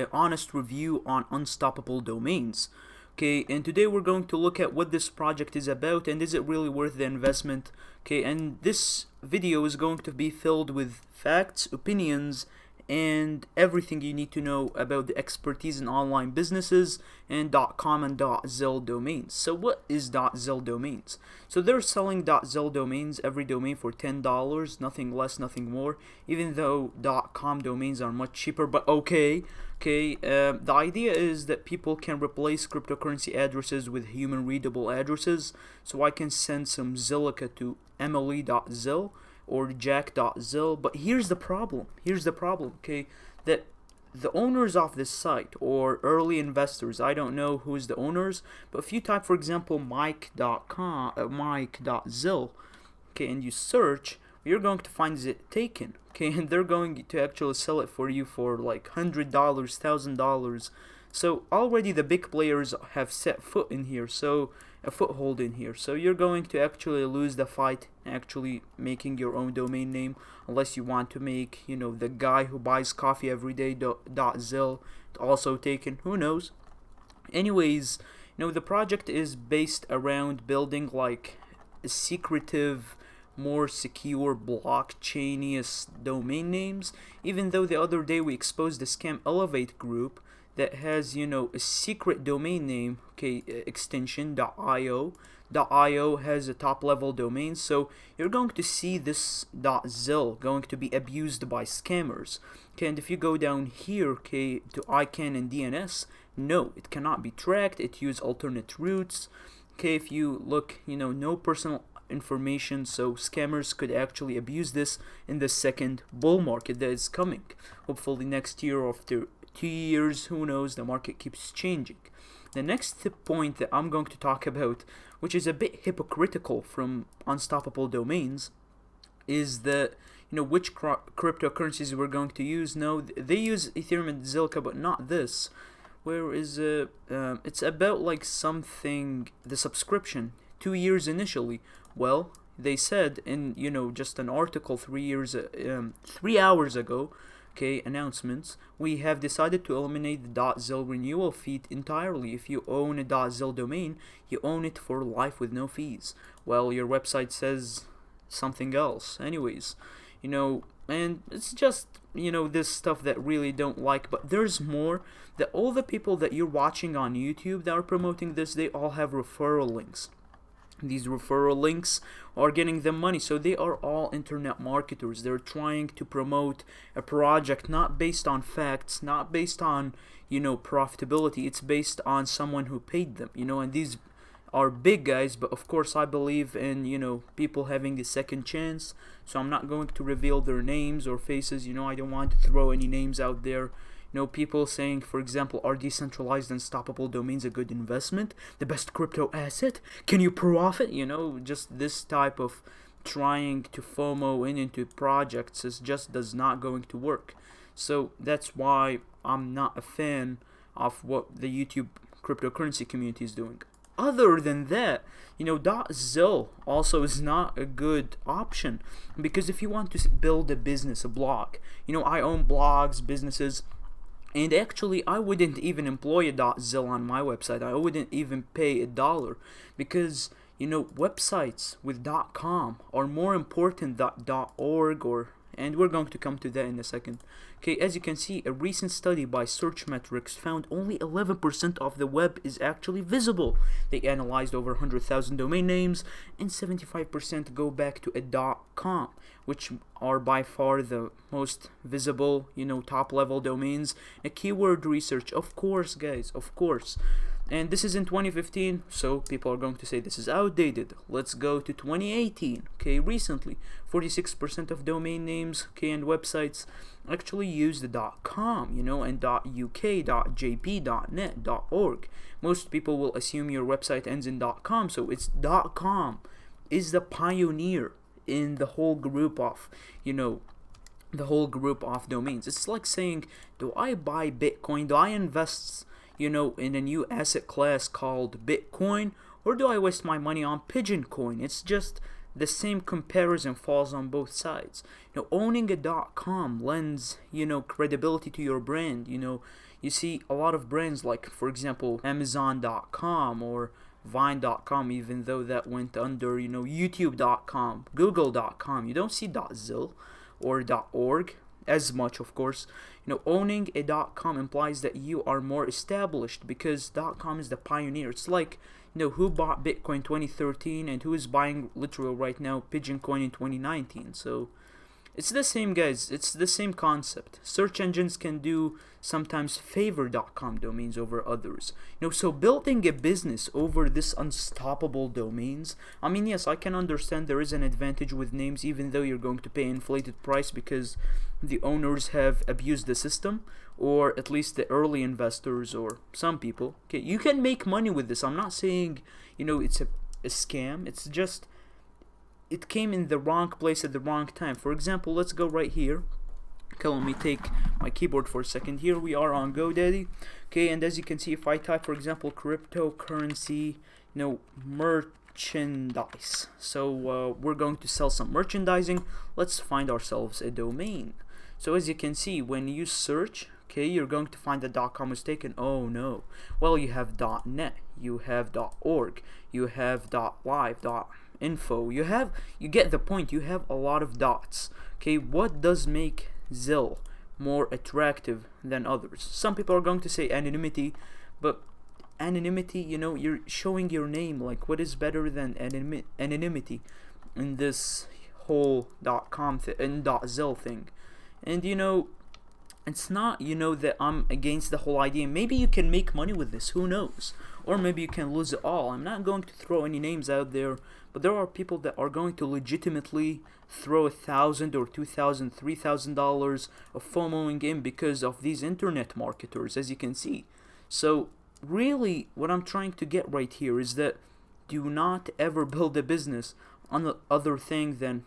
An honest review on unstoppable domains. Okay, and today we're going to look at what this project is about and is it really worth the investment. Okay, and this video is going to be filled with facts, opinions, and everything you need to know about the expertise in online businesses and .com and .zil domains. So what is .zil domains? So they're selling .zil domains, every domain for $10, nothing less, nothing more, even though .com domains are much cheaper, but okay. The idea is that people can replace cryptocurrency addresses with human readable addresses. So I can send some Zilliqa to Emily.zil or Jack.zil, but here's the problem, okay, that the owners of this site or early investors, I don't know who's the owners, but if you type, for example, Mike.zil, okay, and you search, you're going to find it taken, okay, and they're going to actually sell it for you for like $100, $1,000. So already the big players have set foot in here, so a foothold in here. So you're going to actually lose the fight actually making your own domain name, unless you want to make, the guy who buys coffee every day .zil also taken. Who knows? Anyways, the project is based around building like a secretive, more secure blockchainiest domain names, even though the other day we exposed the scam Elevate group that has, a secret domain name, okay, extension .io. .io has a top level domain, so you're going to see this .zil going to be abused by scammers. Okay, and if you go down here, okay, to ICANN and DNS, no, it cannot be tracked, it uses alternate routes. Okay, if you look, no personal information, so scammers could actually abuse this in the second bull market that is coming. Hopefully next year or after 2 years, who knows, the market keeps changing. The next point that I'm going to talk about, which is a bit hypocritical from Unstoppable Domains, is that which cryptocurrencies we're going to use. No, they use Ethereum and Zilliqa, but not this. Where is it's about like something, the subscription, 2 years initially. Well, they said in just an article 3 hours ago, okay, announcements, we have decided to eliminate the .zil renewal fee entirely. If you own a .zil domain, you own it for life with no fees. Well, your website says something else. Anyways, and it's just, this stuff that really don't like, but there's more. That all the people that you're watching on YouTube that are promoting this, they all have referral links. These referral links are getting them money, so they are all internet marketers. They're trying to promote a project not based on facts, not based on profitability. It's based on someone who paid them, and these are big guys, but of course I believe in people having a second chance, so I'm not going to reveal their names or faces. I don't want to throw any names out there. People saying, for example, are decentralized unstoppable domains a good investment? The best crypto asset? Can you profit? Just this type of trying to FOMO into projects does not going to work. So that's why I'm not a fan of what the YouTube cryptocurrency community is doing. Other than that, .zil also is not a good option, because if you want to build a business, a blog, I own blogs, businesses, and actually, I wouldn't even employ a .zil on my website. I wouldn't even pay $1, because websites with .com are more important than .org and we're going to come to that in a second. Okay, as you can see, a recent study by Searchmetrics found only 11% of the web is actually visible. They analyzed over 100,000 domain names, and 75% go back to a .com, which are by far the most visible, top level domains. A keyword research, of course, guys, of course. And this is in 2015, so people are going to say this is outdated. Let's go to 2018. Okay, recently, 46% of domain names, okay, and websites actually use the .com, and .uk, .jp, .net, .org. Most people will assume your website ends in .com, so it's .com is the pioneer in the whole group of, domains. It's like saying, do I buy Bitcoin? Do I invest in a new asset class called Bitcoin, or do I waste my money on Pigeon Coin? It's just the same comparison falls on both sides. Owning a .com lends, credibility to your brand. you see a lot of brands like, for example, Amazon.com or Vine.com, even though that went under, YouTube.com, Google.com. You don't see .zil or .org as much, of course. Owning a .com implies that you are more established, because .com is the pioneer. It's like, who bought Bitcoin 2013 and who is buying literally right now Pigeon Coin in 2019. So it's the same, guys. It's the same concept. Search engines can do sometimes favor .com domains over others. So building a business over this unstoppable domains, I mean, yes, I can understand there is an advantage with names, even though you're going to pay inflated price because the owners have abused the system, or at least the early investors or some people. Okay, you can make money with this. I'm not saying, it's a scam. It's just, it came in the wrong place at the wrong time. For example, let's go right here. Okay, let me take my keyboard for a second. Here we are on GoDaddy. Okay, and as you can see, if I type, for example, cryptocurrency, merchandise. So we're going to sell some merchandising. Let's find ourselves a domain. So as you can see, when you search, okay, you're going to find that .com was taken. Oh no. Well, you have .net, you have .org, you have .live, .info. You get the point. You have a lot of dots. Okay, what does make Zil more attractive than others? Some people are going to say anonymity, but anonymity, you're showing your name. Like, what is better than anonymity in this whole .com and .zil thing? And it's not, that I'm against the whole idea. Maybe you can make money with this, who knows? Or maybe you can lose it all. I'm not going to throw any names out there, but there are people that are going to legitimately throw $1,000 or $2,000, $3,000 of FOMOing in because of these internet marketers, as you can see. So really, what I'm trying to get right here is that do not ever build a business on the other thing than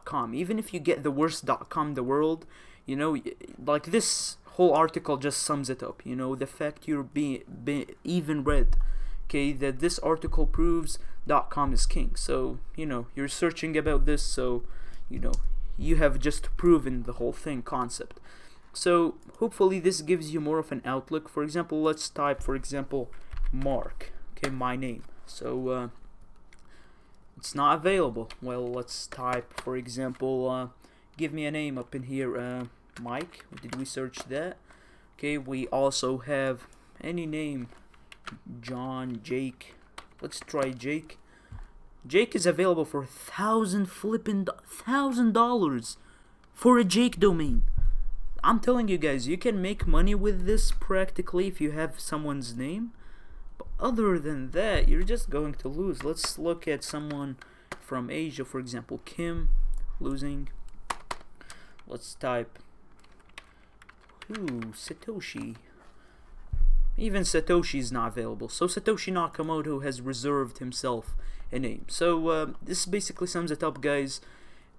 .com. Even if you get the worst .com in the world, like this whole article just sums it up. The fact you're being even read, okay, that this article proves .com is king. So you're searching about this, so you have just proven the whole thing concept. So hopefully this gives you more of an outlook. For example, let's type, for example, Mark, okay, my name. So it's not available. Well, let's type, for example, give me a name up in here. Mike. Did we search that? Okay, we also have any name. John, Jake. Let's try Jake. Jake is available for $1,000 for a Jake domain. I'm telling you guys, you can make money with this practically if you have someone's name. But other than that, you're just going to lose. Let's look at someone from Asia, for example, Kim. Losing. Let's type Satoshi. Even Satoshi is not available. So Satoshi Nakamoto has reserved himself a name. So this basically sums it up, guys.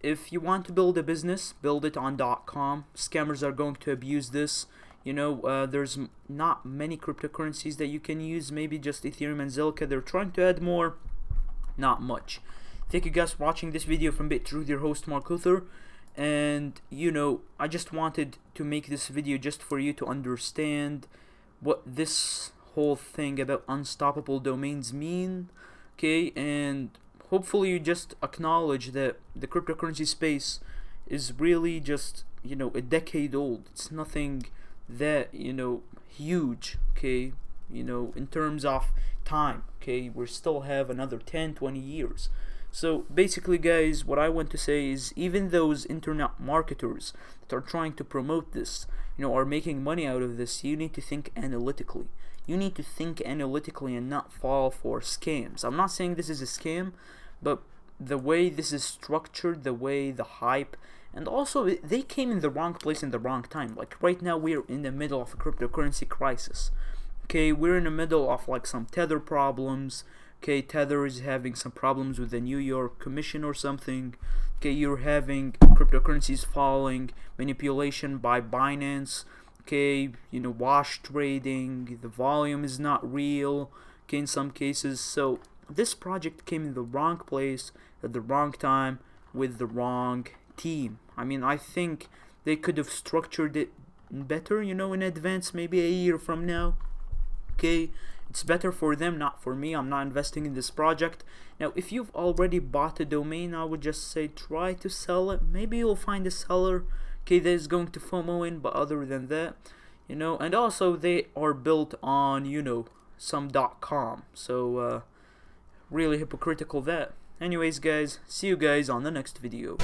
If you want to build a business, build it on .com. Scammers are going to abuse this. There's not many cryptocurrencies that you can use. Maybe just Ethereum and Zilka. They're trying to add more. Not much. Thank you guys for watching this video from Bitresponder, your host Mark Luther. And I just wanted to make this video just for you to understand what this whole thing about unstoppable domains mean, okay? And hopefully you just acknowledge that the cryptocurrency space is really just a decade old. It's nothing that huge, okay, in terms of time, okay? We still have another 10-20 years. So basically, guys, what I want to say is, even those internet marketers that are trying to promote this, are making money out of this, you need to think analytically. You need to think analytically and not fall for scams. I'm not saying this is a scam, but the way this is structured, the way the hype, and also they came in the wrong place in the wrong time. Like right now, we're in the middle of a cryptocurrency crisis. Okay, we're in the middle of like some Tether problems. Okay, Tether is having some problems with the New York Commission or something. Okay, you're having cryptocurrencies falling, manipulation by Binance. Okay, wash trading, the volume is not real. Okay, in some cases. So this project came in the wrong place at the wrong time with the wrong team. I mean, I think they could have structured it better, you know, in advance, maybe a year from now. Okay, it's better for them, not for me. I'm not investing in this project. Now, if you've already bought a domain, I would just say try to sell it. Maybe you'll find a seller, okay, that is going to FOMO in, but other than that, you know, and also they are built on, you know, some .com, so really hypocritical that. Anyways guys, see you guys on the next video.